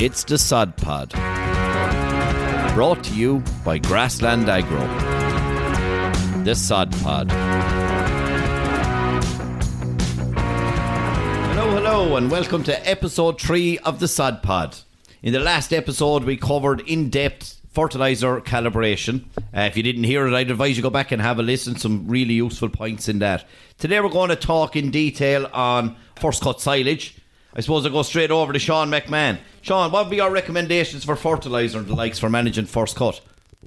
It's the Sod Pod, brought to you by Grassland Agro. The Sod Pod. Hello, and welcome to episode 3 of the Sod Pod. In the last episode, we covered in-depth fertiliser calibration. If you didn't hear it, I'd advise you go back and have a listen. Some really useful points in that. Today, we're going to talk in detail on first cut silage. I suppose I'll go straight over to Sean McMahon. Sean, what would be your recommendations for fertiliser and the likes for managing first cut?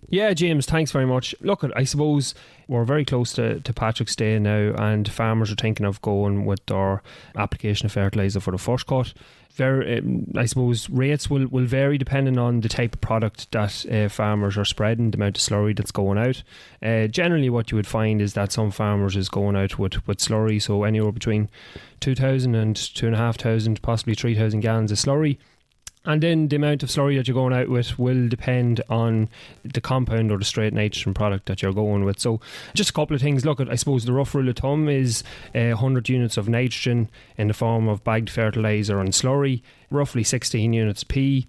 Yeah, James, thanks very much. Look, I suppose we're very close to Patrick's Day now, and farmers are thinking of going with their application of fertiliser for the first cut. I suppose rates will vary depending on the type of product that farmers are spreading, the amount of slurry that's going out. Generally, what you would find is that some farmers is going out with slurry, so anywhere between 2,000 and 2,500, possibly 3,000 gallons of slurry. And then the amount of slurry that you're going out with will depend on the compound or the straight nitrogen product that you're going with. So just a couple of things. Look, I suppose the rough rule of thumb is 100 units of nitrogen in the form of bagged fertiliser and slurry, roughly 16 units P,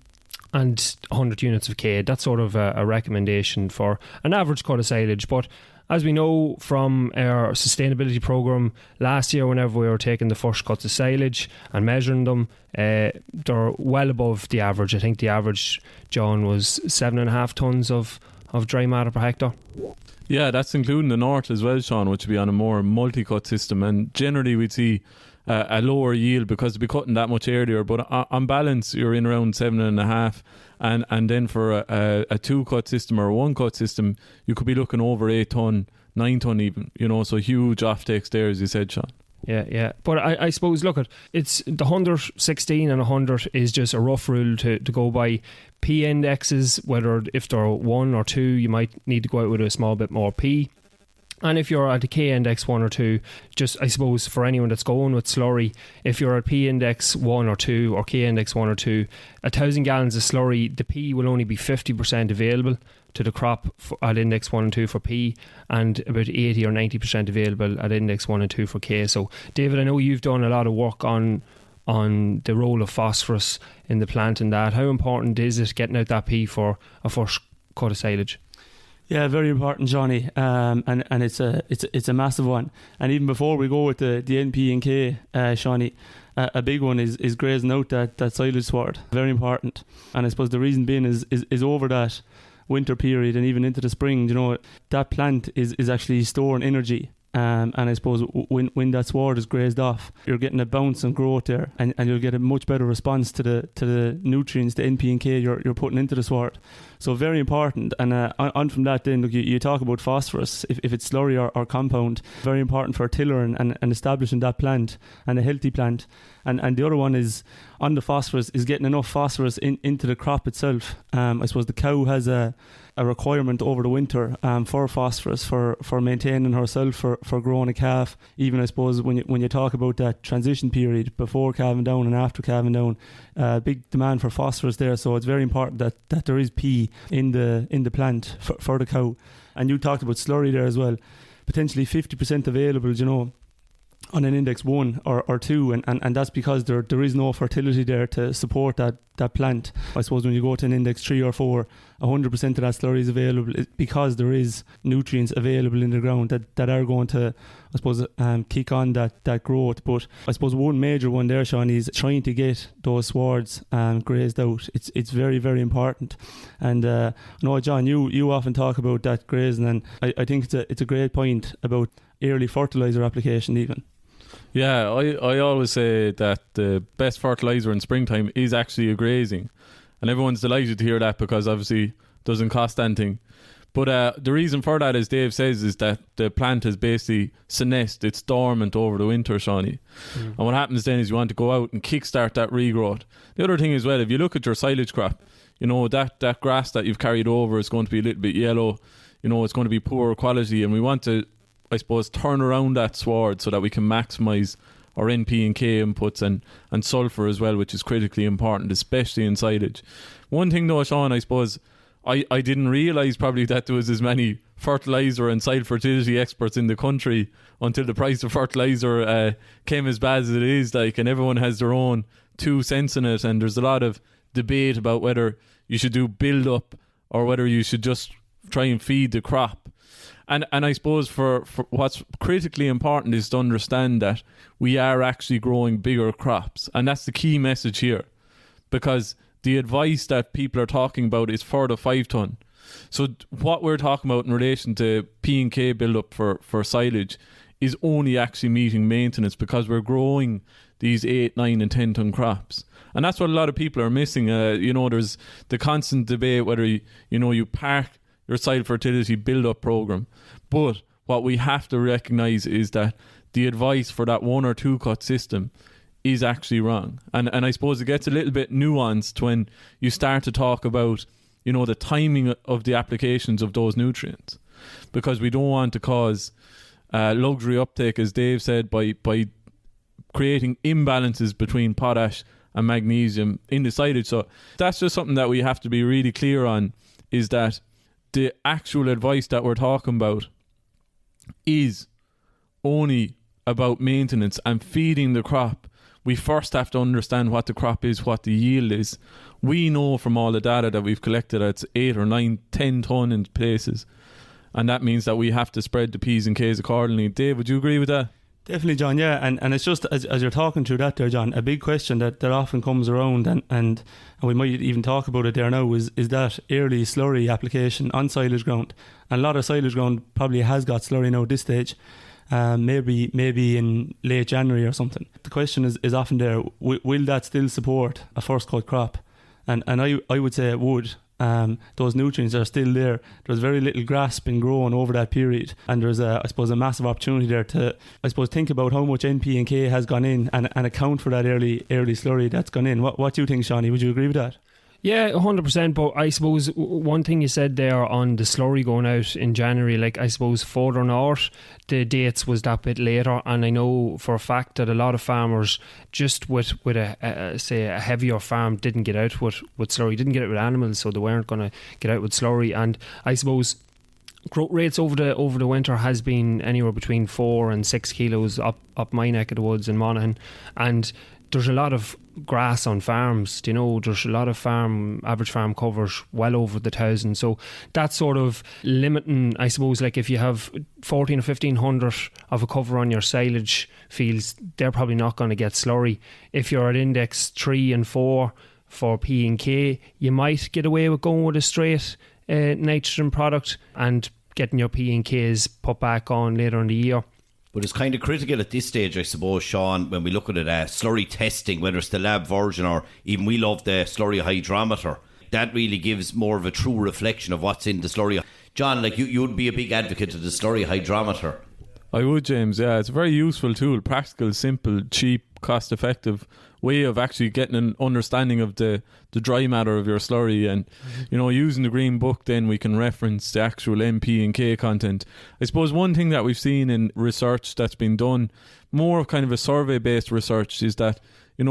and 100 units of K. That's sort of a recommendation for an average cut of silage. But as we know from our sustainability programme last year, whenever we were taking the first cuts of silage and measuring them, they're well above the average. I think the average, John, was 7.5 tonnes of dry matter per hectare. Yeah, that's including the north as well, Sean, which would be on a more multi-cut system. And generally we'd see a lower yield because they'd be cutting that much earlier. But on balance, you're in around 7.5. And then for a 2-cut system or a 1-cut system, you could be looking over 8 tonne, 9 tonne even, so huge offtakes there, as you said, Sean. Yeah. But I suppose, look, it's the 116 and 100 is just a rough rule to go by. P indexes, whether if they're 1 or 2, you might need to go out with a small bit more P. And if you're at a K index 1 or 2, just I suppose for anyone that's going with slurry, if you're at P index 1 or 2 or K index 1 or 2, 1,000 gallons of slurry, the P will only be 50% available to the crop at index 1 and 2 for P, and about 80 or 90% available at index 1 and 2 for K. So David, I know you've done a lot of work on the role of phosphorus in the plant and that. How important is it getting out that P for a first cut of silage? Yeah, very important, Johnny, and it's a massive one. And even before we go with the NP and K, Shawnee, a big one is grazing out that silage sward. Very important. And I suppose the reason being is over that winter period and even into the spring, that plant is actually storing energy. And I suppose when that sward is grazed off, you're getting a bounce and growth there, and you'll get a much better response to the nutrients, the NP and K you're putting into the sward. So very important. And on from that, then look, you talk about phosphorus. If it's slurry or compound, very important for tillering and establishing that plant and a healthy plant. And the other one is on the phosphorus is getting enough phosphorus into the crop itself. I suppose the cow has a requirement over the winter for phosphorus for maintaining herself, for growing a calf. Even I suppose when you talk about that transition period before calving down and after calving down, big demand for phosphorus there. So it's very important that there is P in the plant for the cow. And you talked about slurry there as well, potentially 50% available, on an index 1 or 2, and that's because there is no fertility there to support that plant. I suppose when you go to an index 3 or 4, 100% of that slurry is available because there is nutrients available in the ground that are going to, I suppose, kick on that growth. But I suppose one major one there, Sean, is trying to get those swards grazed out. It's very, very important. And I know, John, you often talk about that grazing, and I think it's a great point about early fertiliser application even. Yeah, I always say that the best fertiliser in springtime is actually a grazing. And everyone's delighted to hear that because obviously it doesn't cost anything. But the reason for that, as Dave says, is that the plant is basically senesced. It's dormant over the winter, Shawnee. And what happens then is you want to go out and kickstart that regrowth. The other thing as well, if you look at your silage crop, that grass that you've carried over is going to be a little bit yellow. It's going to be poor quality, and we want to, I suppose, turn around that sward so that we can maximise our NP and K inputs and sulphur as well, which is critically important, especially in silage. One thing though, Sean, I suppose I didn't realise probably that there was as many fertiliser and soil fertility experts in the country until the price of fertiliser came as bad as it is, and everyone has their own 2 cents in it, and there's a lot of debate about whether you should do build up or whether you should just try and feed the crop. And I suppose for what's critically important is to understand that we are actually growing bigger crops. And that's the key message here. Because the advice that people are talking about is for the 5 ton. So what we're talking about in relation to P&K build-up for silage is only actually meeting maintenance, because we're growing these 8, 9 and 10 ton crops. And that's what a lot of people are missing. There's the constant debate whether you park your soil fertility build-up program. But what we have to recognise is that the advice for that 1 or 2 cut system is actually wrong. And I suppose it gets a little bit nuanced when you start to talk about, the timing of the applications of those nutrients. Because we don't want to cause luxury uptake, as Dave said, by creating imbalances between potash and magnesium in the silage. So that's just something that we have to be really clear on, is that the actual advice that we're talking about is only about maintenance and feeding the crop. We first have to understand what the crop is, what the yield is. We know from all the data that we've collected that it's 8 or 9, 10 ton in places. And that means that we have to spread the P's and K's accordingly. Dave, would you agree with that? Definitely, John, yeah. And it's just, as you're talking through that there, John, a big question that often comes around, and we might even talk about it there now, is that early slurry application on silage ground. And a lot of silage ground probably has got slurry now at this stage, maybe in late January or something. The question is often there, will that still support a first cut crop? And I would say it would. Those nutrients are still there. There's very little grass been growing over that period, and there's a massive opportunity there to think about how much NP and K has gone in and account for that early slurry that's gone in. What do you think, Shawnee? Would you agree with that? Yeah, 100%. But I suppose one thing you said there on the slurry going out in January, like I suppose further north, the dates was that bit later. And I know for a fact that a lot of farmers, just with a heavier farm, didn't get out with slurry, didn't get out with animals, so they weren't going to get out with slurry. And I suppose growth rates over the winter has been anywhere between 4 and 6 kilos up my neck of the woods in Monaghan. And there's a lot of grass on farms, there's a lot of average farm covers well over the 1,000. So that's sort of limiting, I suppose, like if you have 14 or 1500 of a cover on your silage fields, they're probably not going to get slurry. If you're at index 3 and 4 for P and K, you might get away with going with a straight nitrogen product and getting your P and Ks put back on later in the year. But it's kind of critical at this stage, I suppose, Sean, when we look at it, slurry testing, whether it's the lab version or even we love the slurry hydrometer. That really gives more of a true reflection of what's in the slurry. John, like you'd be a big advocate of the slurry hydrometer. I would, James, yeah. It's a very useful tool, practical, simple, cheap, cost-effective way of actually getting an understanding of the dry matter of your slurry. And using the green book, then we can reference the actual NP and K content. I suppose one thing that we've seen in research that's been done, more of kind of a survey based research, is that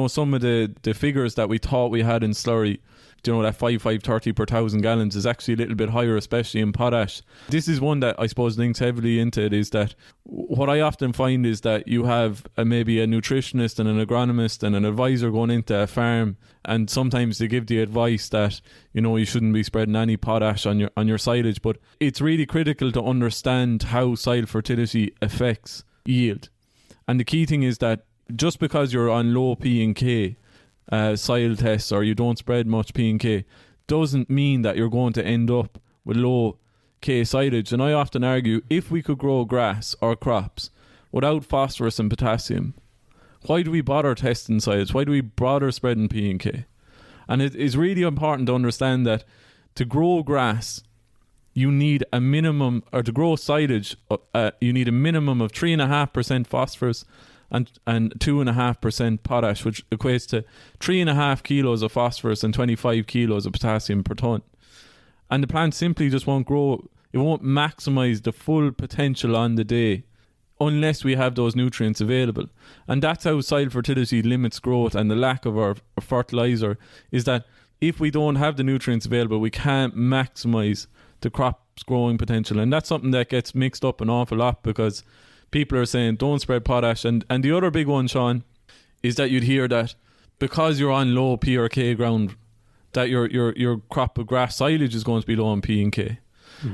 some of the figures that we thought we had in slurry, that 530 per 1,000 gallons, is actually a little bit higher, especially in potash. This is one that I suppose links heavily into it, is that what I often find is that you have maybe a nutritionist and an agronomist and an advisor going into a farm, and sometimes they give the advice that you shouldn't be spreading any potash on your silage. But it's really critical to understand how soil fertility affects yield. And the key thing is that just because you're on low P and K soil tests, or you don't spread much P and K, doesn't mean that you're going to end up with low K silage. And I often argue, if we could grow grass or crops without phosphorus and potassium, why do we bother testing silage? Why do we bother spreading P and K? And it is really important to understand that to grow grass, you need a minimum, or to grow silage, you need a minimum of 3.5% phosphorus and 2.5% potash, which equates to 3.5 kilos of phosphorus and 25 kilos of potassium per ton. And the plant simply just won't grow. It won't maximise the full potential on the day unless we have those nutrients available. And that's how soil fertility limits growth, and the lack of our fertiliser is that if we don't have the nutrients available, we can't maximise the crop's growing potential. And that's something that gets mixed up an awful lot, because people are saying don't spread potash. And the other big one, Sean, is that you'd hear that because you're on low P or K ground, that your crop of grass silage is going to be low on P and K.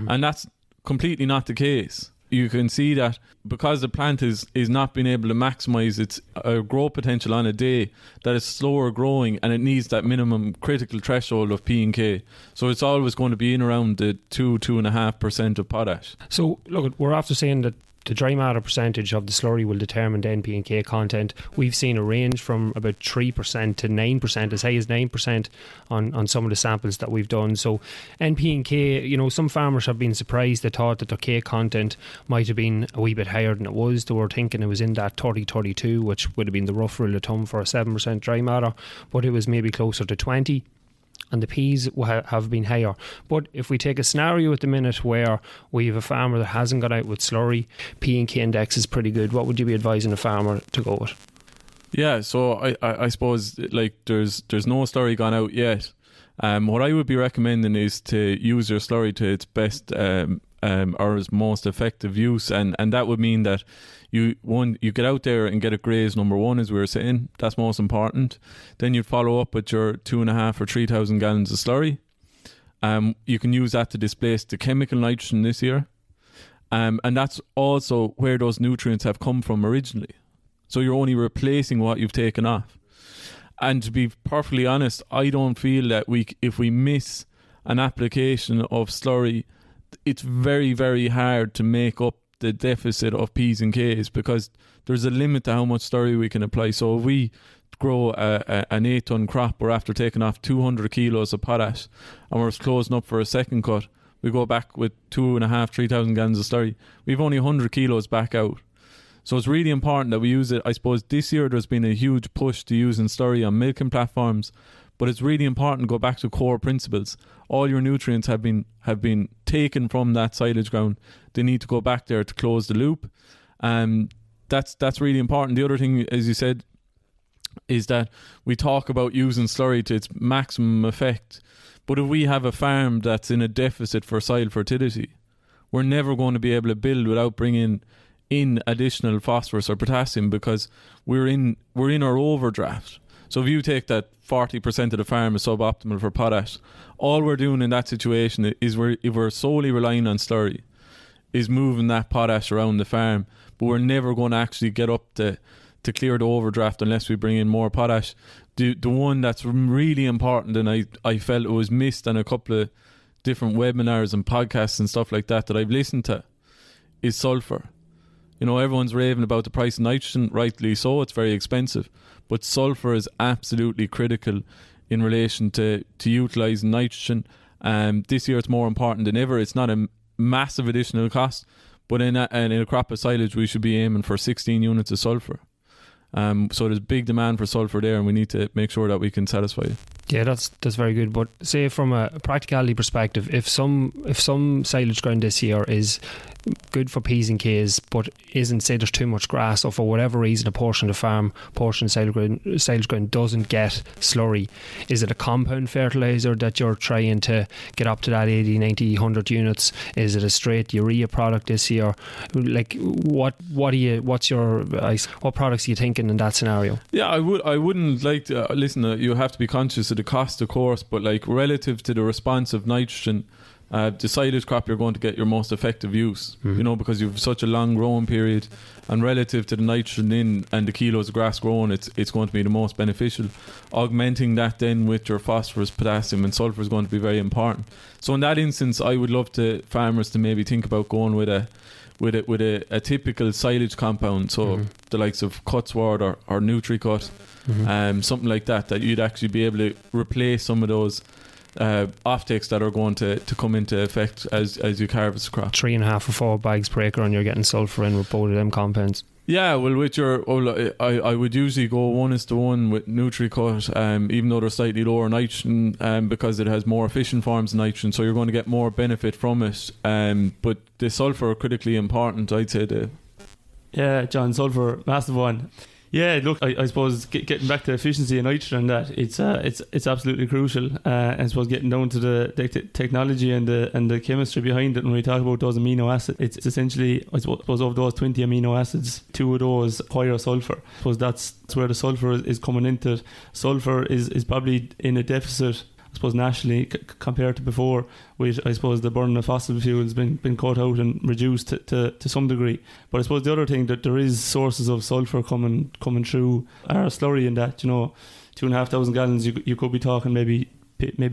And that's completely not the case. You can see that because the plant is not being able to maximise its growth potential on a day, that it's slower growing and it needs that minimum critical threshold of P and K. So it's always going to be in around the 2.5% of potash. So look, we're after saying that the dry matter percentage of the slurry will determine the NP and K content. We've seen a range from about 3% to 9%, as high as 9% on some of the samples that we've done. So NP and K, you know, some farmers have been surprised. They thought that their K content might have been a wee bit higher than it was. They were thinking it was in that 30-32, which would have been the rough rule of thumb for a 7% dry matter, but it was maybe closer to 20. And the P's have been higher. But if we take a scenario at the minute where we have a farmer that hasn't got out with slurry, P and K index is pretty good, what would you be advising a farmer to go with? Yeah, so I suppose like there's no slurry gone out yet. What I would be recommending is to use your slurry to its best or its most effective use, and that would mean that you get out there and get it grazed, number one, as we were saying. That's most important. Then you'd follow up with your 2.5 or 3,000 gallons of slurry. You can use that to displace the chemical nitrogen this year, and that's also where those nutrients have come from originally. So you're only replacing what you've taken off. And to be perfectly honest, I don't feel that if we miss an application of slurry, it's very, very hard to make up the deficit of P's and K's, because there's a limit to how much slurry we can apply. So if we grow an 8-ton crop, we're after taking off 200 kilos of potash and we're closing up for a second cut, we go back with 2.5-3,000 gallons of slurry, we've only 100 kilos back out. So it's really important that we use it. I suppose this year there's been a huge push to using slurry on milking platforms, but it's really important to go back to core principles. All your nutrients have been taken from that silage ground. They need to go back there to close the loop. That's really important. The other thing, as you said, is that we talk about using slurry to its maximum effect. But if we have a farm that's in a deficit for soil fertility, we're never going to be able to build without bringing in additional phosphorus or potassium, because we're in our overdraft. So if you take that 40% of the farm is suboptimal for potash, all we're doing in that situation is if we're solely relying on slurry, is moving that potash around the farm, but we're never going to actually get up to clear the overdraft unless we bring in more potash. The one that's really important, and I felt it was missed on a couple of different webinars and podcasts and stuff like that I've listened to, is sulphur. You know, everyone's raving about the price of nitrogen, rightly so, it's very expensive. But sulphur is absolutely critical in relation to utilising nitrogen. This year it's more important than ever. It's not a massive additional cost, but in a crop of silage we should be aiming for 16 units of sulphur. So there's big demand for sulphur there, and we need to make sure that we can satisfy it. Yeah, that's very good. But say from a practicality perspective, if some silage ground this year is good for P's and K's, but isn't, say there's too much grass, or for whatever reason a portion of the farm, portion of silage ground doesn't get slurry, is it a compound fertiliser that you're trying to get up to that 80, 90, 100 units? Is it a straight urea product this year? Like what products are you thinking in that scenario? Yeah, I wouldn't like to listen. You have to be conscious of the cost, of course, but like relative to the response of nitrogen, the silage crop you're going to get your most effective use, you know, because you have such a long growing period, and relative to the nitrogen in and the kilos of grass grown, it's going to be the most beneficial. Augmenting that then with your phosphorus, potassium and sulphur is going to be very important. So in that instance, I would love farmers to maybe think about going with a typical silage compound, so the likes of Cutsword or NutriCut, something like that you'd actually be able to replace some of those offtakes that are going to come into effect as you harvest crop. 3.5 or 4 bags per acre, and you're getting sulphur in with both of them compounds. Yeah, well, I would usually go 1:1 with NutriCut, even though they're slightly lower nitrogen, because it has more efficient forms of nitrogen, so you're going to get more benefit from it. But the sulphur are critically important, I'd say. Yeah, John, sulphur, massive one. Yeah, look, I suppose getting back to efficiency and nitrogen, that it's absolutely crucial. And I suppose getting down to the technology and the chemistry behind it. When we talk about those amino acids, it's essentially, I suppose, of those 20 amino acids, 2 of those higher sulphur. I suppose that's where the sulphur is coming into. Sulphur is probably in a deficit I suppose nationally compared to before, with I suppose the burning of fossil fuels been cut out and reduced to some degree. But I suppose the other thing that there is sources of sulphur coming through our slurry in that, 2,500 gallons, you could be talking maybe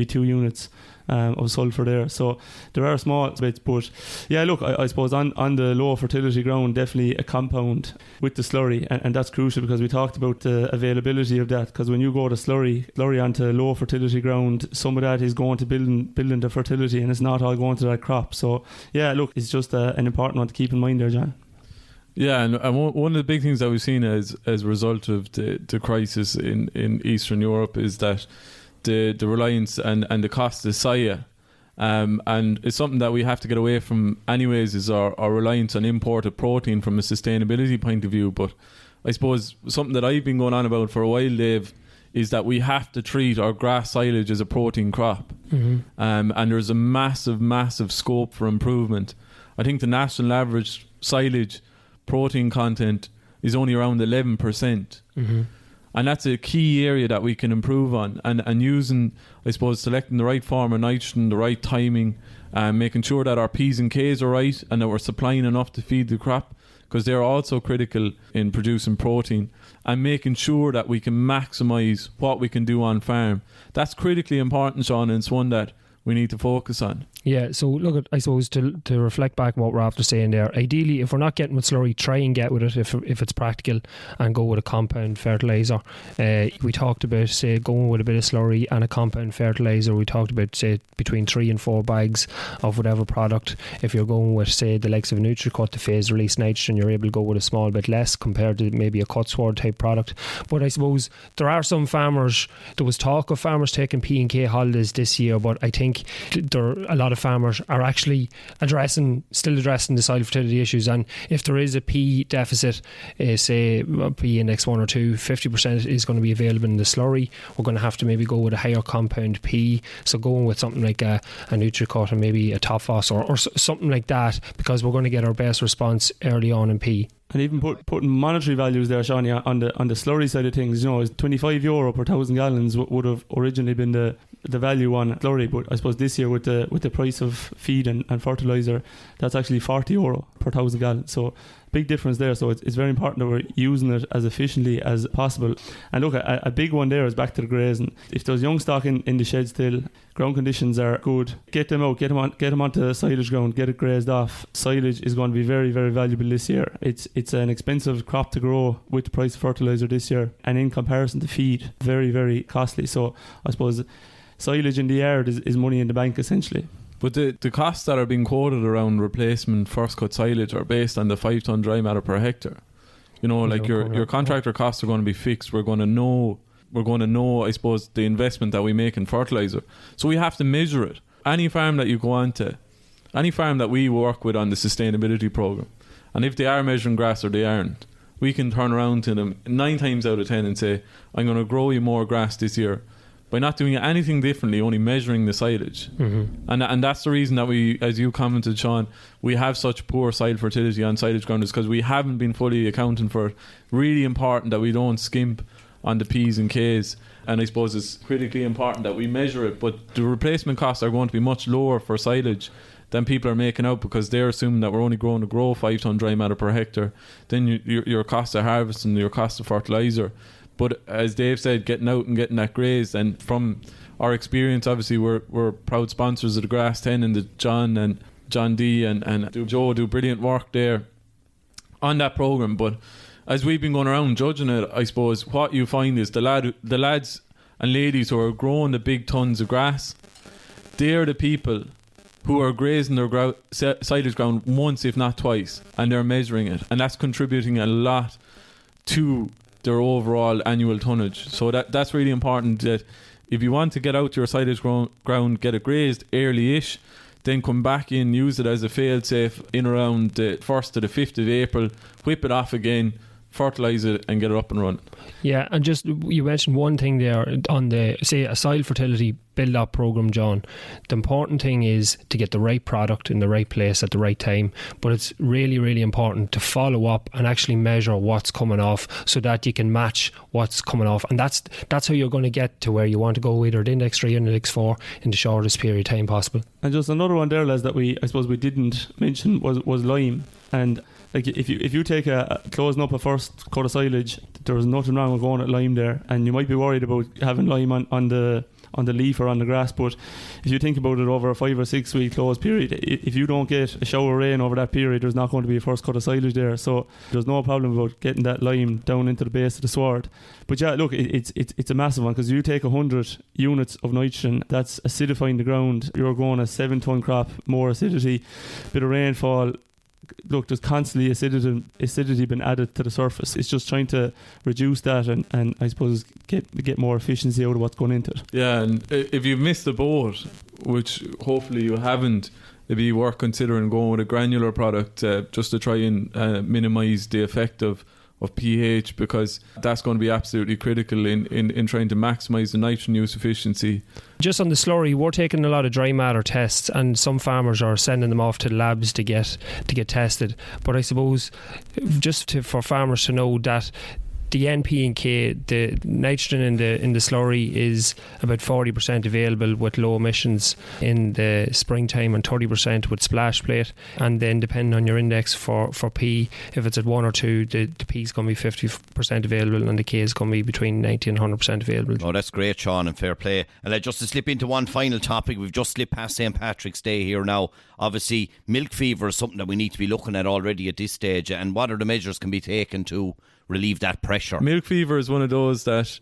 2 units of sulphur there. So there are small bits, but yeah, look, I suppose on the low fertility ground, definitely a compound with the slurry, and that's crucial because we talked about the availability of that, because when you go to slurry onto low fertility ground, some of that is going to building the fertility, and it's not all going to that crop. So yeah, look, it's just an important one to keep in mind there, John. Yeah, and one of the big things that we've seen as a result of the crisis in Eastern Europe is that the reliance and the cost of soya, and it's something that we have to get away from anyways, is our reliance on imported protein from a sustainability point of view. But I suppose something that I've been going on about for a while, Dave, is that we have to treat our grass silage as a protein crop. And there's a massive scope for improvement. I think the national average silage protein content is only around 11%. And that's a key area that we can improve on, and using, I suppose, selecting the right form of nitrogen, the right timing, making sure that our P's and K's are right and that we're supplying enough to feed the crop, because they're also critical in producing protein, and making sure that we can maximise what we can do on farm. That's critically important, Sean, and it's one that we need to focus on. Yeah, so look, I suppose to reflect back on what we're after saying there, ideally, if we're not getting with slurry, try and get with it if it's practical, and go with a compound fertiliser. We talked about, say, going with a bit of slurry and a compound fertiliser. We talked about, say, between 3 and 4 bags of whatever product. If you're going with, say, the likes of a NutriCut to phase release nitrogen, you're able to go with a small bit less compared to maybe a cut sward type product. But I suppose there are some farmers, there was talk of farmers taking P&K holidays this year, but I think a lot of farmers are actually still addressing the soil fertility issues, and if there is a P deficit, say P index 1 or 2, 50% is going to be available in the slurry. We're going to have to maybe go with a higher compound P, so going with something like a NutriCut or maybe a Top Phos or something like that, because we're going to get our best response early on in P. And even putting monetary values there, Shawnee, on the slurry side of things, is €25 per 1,000 gallons would have originally been the value on slurry. But I suppose this year with the price of feed and fertiliser, that's actually €40 per 1,000 gallons. So big difference there. So it's very important that we're using it as efficiently as possible. And look, a big one there is back to the grazing. If there's young stock in the shed still, ground conditions are good, get them out, get them onto silage ground, get it grazed off. Silage is going to be very, very valuable this year. It's an expensive crop to grow with the price of fertiliser this year, and in comparison to feed, very, very costly. So I suppose silage in the yard is money in the bank essentially. But the costs that are being quoted around replacement first cut silage are based on the 5 tonne dry matter per hectare. Like your contractor costs are going to be fixed. We're going to know, I suppose, the investment that we make in fertiliser. So we have to measure it. Any farm that you go on to, any farm that we work with on the sustainability programme, and if they are measuring grass or they aren't, we can turn around to them 9 times out of 10 and say, I'm going to grow you more grass this year, by not doing anything differently, only measuring the silage. And that's the reason that we, as you commented, Sean, we have such poor soil fertility on silage ground, is because we haven't been fully accounting for it. Really important that we don't skimp on the P's and K's, and I suppose it's critically important that we measure it. But the replacement costs are going to be much lower for silage than people are making out, because they're assuming that we're only going to grow 5 tonne dry matter per hectare. Then your cost of harvest and your cost of fertiliser. But as Dave said, getting out and getting that grazed, and from our experience, obviously we're proud sponsors of the Grass 10, and the John D and Joe do brilliant work there on that programme. But as we've been going around judging it, I suppose what you find is the lads and ladies who are growing the big tons of grass, they're the people who are grazing their silage ground once, if not twice, and they're measuring it, and that's contributing a lot to their overall annual tonnage. So that's really important, that if you want to get out your silage ground, get it grazed early-ish, then come back in, use it as a fail-safe in around the 1st to the 5th of April, whip it off again fertilise it and get it up and running. Yeah, and just you mentioned one thing there on the, say, a soil fertility build-up program, John. The important thing is to get the right product in the right place at the right time, but it's really, really important to follow up and actually measure what's coming off so that you can match what's coming off, and that's how you're going to get to where you want to go, either the Index 3 or the Index 4, in the shortest period of time possible. And just another one there, lads, that I suppose we didn't mention was lime. And like if you take closing up a first coat of silage, there's nothing wrong with going at lime there, and you might be worried about having lime on the leaf or on the grass, but if you think about it over a 5 or 6 week close period, if you don't get a shower of rain over that period, there's not going to be a first cut of silage there, so there's no problem about getting that lime down into the base of the sward. But yeah, look, it's a massive one, because you take 100 units of nitrogen, that's acidifying the ground. You're going a 7 ton crop, more acidity, bit of rainfall. Look, there's constantly acidity been added to the surface. It's just trying to reduce that and I suppose get more efficiency out of what's going into it. Yeah, and if you've missed the boat, which hopefully you haven't, it'd be worth considering going with a granular product just to try and minimise the effect of pH, because that's going to be absolutely critical in trying to maximise the nitrogen use efficiency. Just on the slurry, we're taking a lot of dry matter tests, and some farmers are sending them off to the labs to get tested. But I suppose for farmers to know that the NP and K, the nitrogen in the slurry is about 40% available with low emissions in the springtime and 30% with splash plate. And then depending on your index for P, if it's at 1 or 2, the P is going to be 50% available and the K is going to be between 90 and 100% available. Oh, that's great, Sean, and fair play. And just to slip into one final topic, we've just slipped past St. Patrick's Day here now. Obviously, milk fever is something that we need to be looking at already at this stage. And what are the measures can be taken to relieve that pressure? Milk fever is one of those that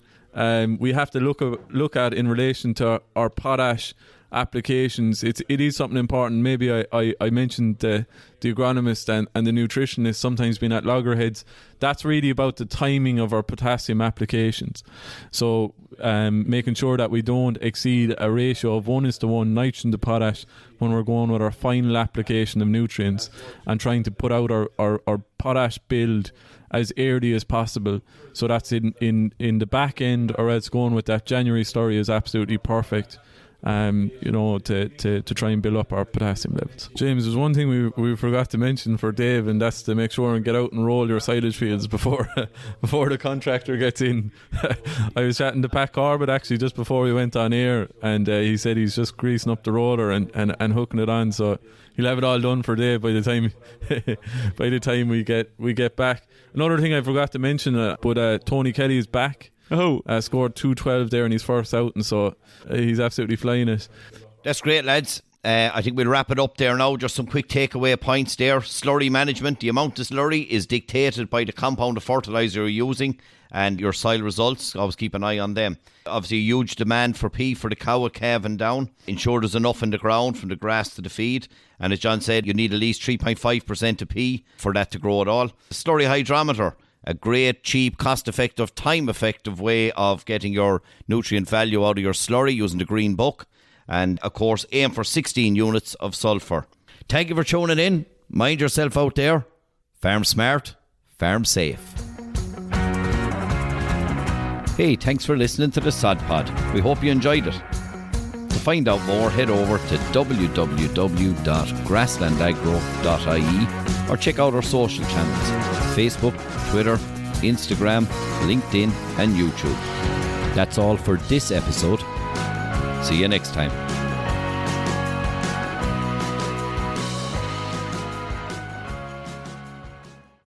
we have to look at in relation to our potash applications. It is something important. Maybe I mentioned the agronomist and the nutritionist sometimes being at loggerheads. That's really about the timing of our potassium applications. So making sure that we don't exceed a ratio of 1:1 nitrogen to potash when we're going with our final application of nutrients, and trying to put out our potash build as early as possible. So that's in the back end, or else going with that January slurry is absolutely perfect. To try and build up our potassium levels. James, there's one thing we forgot to mention for Dave, and that's to make sure and get out and roll your silage fields before the contractor gets in. I was chatting to Pat Corbett actually just before we went on air, and he said he's just greasing up the roller and hooking it on, so he'll have it all done for Dave by the time we get back. Another thing I forgot to mention, but Tony Kelly is back. Scored 212 there in his first outing, so he's absolutely flying it. That's great, lads. I think we'll wrap it up there now. Just some quick takeaway points there. Slurry management. The amount of slurry is dictated by the compound of fertiliser you're using and your soil results. Always keep an eye on them. Obviously, a huge demand for P for the cow at calving down. Ensure there's enough in the ground from the grass to the feed. And as John said, you need at least 3.5% of P for that to grow at all. The slurry hydrometer. A great, cheap, cost-effective, time-effective way of getting your nutrient value out of your slurry using the Green Book. And, of course, aim for 16 units of sulphur. Thank you for tuning in. Mind yourself out there. Farm smart, farm safe. Hey, thanks for listening to the Sod Pod. We hope you enjoyed it. To find out more, head over to www.grasslandagro.ie or check out our social channels: Facebook, Twitter, Instagram, LinkedIn and YouTube. That's all for this episode. See you next time.